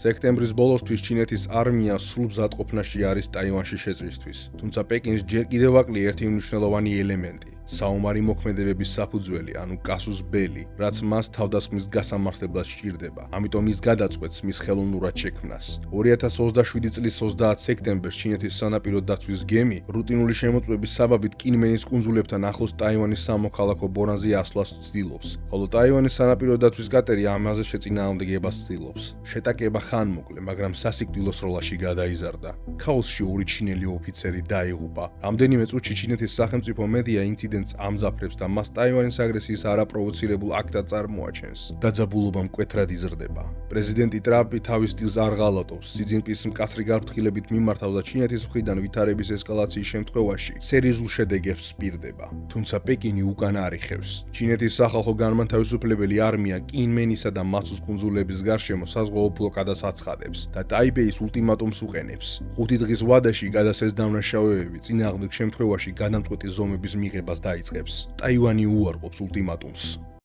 სექტემბრის ბოლოსთვის ჩინეთის არმია სრულ მზადყოფნაში არის ტაივანში შეწვისთვის, თუმცა პეკინს ჯერ კიდევ აკლია ერთი მნიშვნელოვანი ელემენტი საომარი მოქმედებების საფუძველი, ანუ კასუს ბელი, რაც მას თავდასხმის გასამართლებლად სჭირდება. ამიტომ ის გადაწყვეტს მის ხელოვნურად შექმნას. 2027 წლის 30 სექტემბერს ჩინეთის სანაპირო დაცვის გემი რუტინული შემოწმების საბაბით კინმენის კუნძულებთან ახლოს ტაივანის სამოქალაქო ბორანზე ასვლას ცდილობს, ხოლო ტაივანის სანაპირო დაცვის კატერი ამაზე შეწინააღმდეგებას ცდილობს. შეტაკება ხანმოკლე, მაგრამ სასიკვდილო სროლაში გადაიზარდა. ქაოსში ორი ჩინელი ოფიცერი დაიღუპა. რამდენიმე წუთში ჩინეთის სახელმწიფო მედია ინციდენტს ამძაფრებს და მას ტაივანის აგრესიის არაპროვოცირებულ აქტად წარმოაჩენს. დაძაბულობა მკვეთრად იზრდება. პრეზიდენტი ტრამპი თავის სტილს არ ღალატობს, სი ძინპინს მკაცრი გაფრთხილებით მიმართავ და ჩინეთის მხრიდან ვითარების ესკალაციის შემთხვევაში სერიოზულ შედეგებს სპირდება. თუმცა პეკინი უკან არ იხევს. ჩინეთის სახალხო განმათავისუფლებელი არმია კინმენისა და მაცუს კუნძულების გარშემო საზღვაო ბლოკადას აცხადებს და ტაიბეის ულტიმატუმს უყენებს. 5 დღის ვადაში გადასცეს დამნაშავეები წინააღმდეგ შემთხვევაში გადამწყვეტი ზომების მიღებას დაიწყებს. ტაივანი უარყოფს ულტიმატუმს.